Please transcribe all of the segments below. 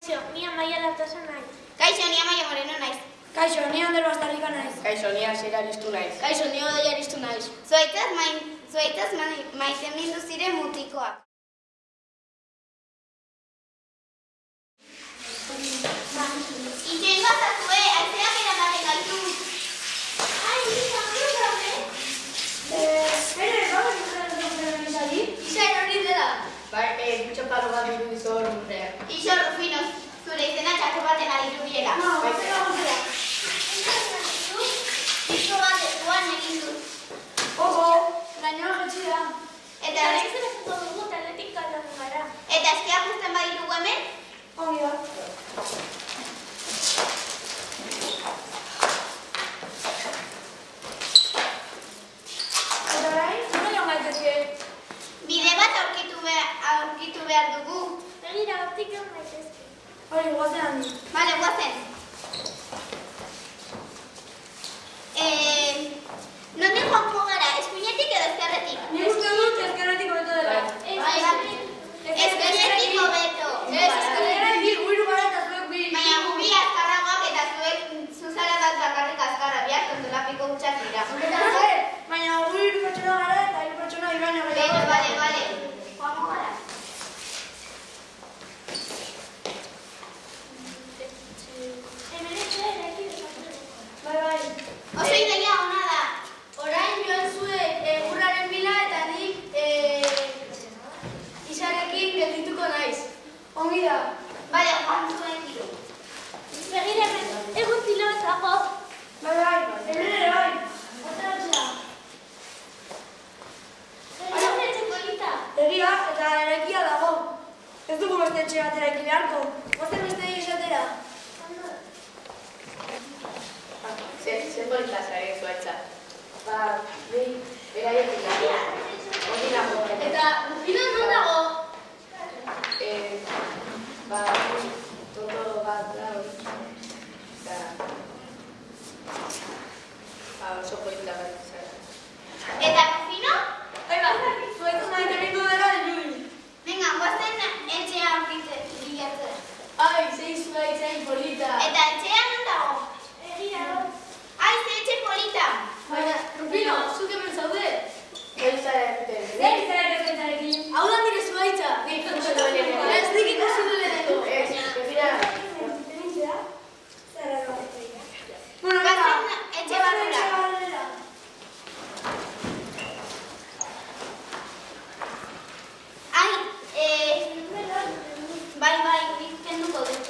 Kaixo, ni Amaia Latasa naiz. Kaixo, ni Amaia Moreno naiz. Kaixo, ni Ander Bastarrika naiz. Kaixo, ni Asier Aristu naiz. Kaixo, ni Odei Aristu naiz. Zuaitaz maitemindu ziren mutikoak. Itxoingo azazue, aizeak eramaten gaitu. Ai, izan duzame? Vamos a hacer allí. Isa erori dela. Bai, txoparo bat dugu izor urteak. Ixo, Rufino, zure izena txako baten aditu biela. No, zera guztia. Disko bat duan egin du. Ojo, gainoa jetxi da. Eta Zeratuko dugu taletik kalamu gara. eskeak guzten baditugu hemen? Ongi da. Eta orain, nola joan gaitezke? Bide bat aurkitu behar dugu. Begira, hortik egon gaitezke. Hori, guazen handi. Bale, guazen. Nondik joango gara? Eskuinetik edo ezkerretik? Nik uste dut ezkerretik hobeto dela. Eskuinetik hobeto. Ezkerretik hiru gara eta zuek bi. Baina gu bi azkarragoak eta zuek zuzara bat bakarrik azkarra biak kontolapiko gutxak dira. Baina gu hiru pertsona gara eta hiru pertsona baino gehiago. Bale. Joango gara. Bai. Oso ideia ona da. Orain joan zuek urraren bila eta nik Isarekin geldituko naiz. Ongi da. Bale, joan zuen diru. Begira, egun tilo ez dago. Bai. Hemen ere bai. Otarotxea. Begira, etxeko lita. Egia eta eraikia dago. Ez dugu beste etxe bat eraiki beharko. Gozen beste esatera. Zer polita zaren zuaitza. Beraietik da. Hori dago. Eta Rufino non dago? Toto bat dago. Oso polita bat zara. Eta Rufino? Zuetaz maite bindu dela Llull. Venga, guazen etxea bilatzen. Ai, zein zuaitzain polita. Eta etxea non dago? Begira, Ai, ze etxe polita. Baina, Rufino, zuk hemen zaude. Zer izan ezentzarekin? Hau da nire zuaitza. Nik ikusi duen lehenengo. Ez, nik ikusi duen lehenengo. Bueno, venga. Etxe barrura. Ai, bai, nik kenduko dut.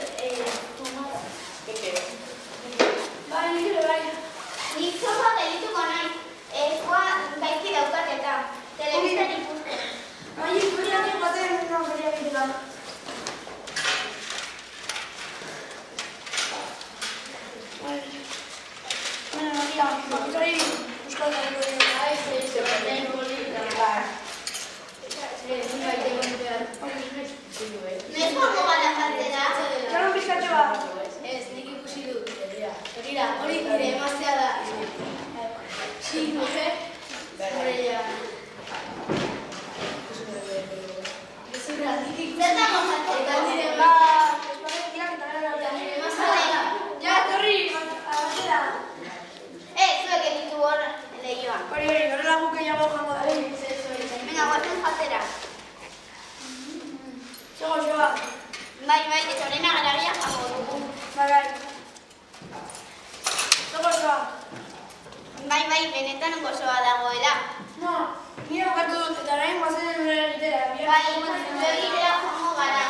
Bai, nik ere bai. Nik sofa gelituko naiz. Ezkoa gaizki daukat eta telebistan ikusten. Bai, ikusiatik baten nonkeria egitela. Bueno, Maria, bakitori euskal dago dira. Ai, zein polita. Nik baita egon behar. Noiz joango gara jatera? Txaron bizkatxo bat. Ez, nik ikusi dut. Begira, hori nire emaztea da. Sí, nuke. Horreia. Gezurra, nik ikusi. Zer dago jatera? Eta nire Ba, emaztea. espagetiak eta gara Eta da. nire emaztea da. Ja, torri, batera. Zuek editu hor lehioan. Hori, horrela guk gehiago jango da. Venga, guazen jatera. Zego joa. Bai, eta horrena garagia jango dugu. Bai. Zego joa. Bai, benetan gozoa dagoela. No, nire bukatu dut eta orain guazen nire egitera. Bai, begira joango gara.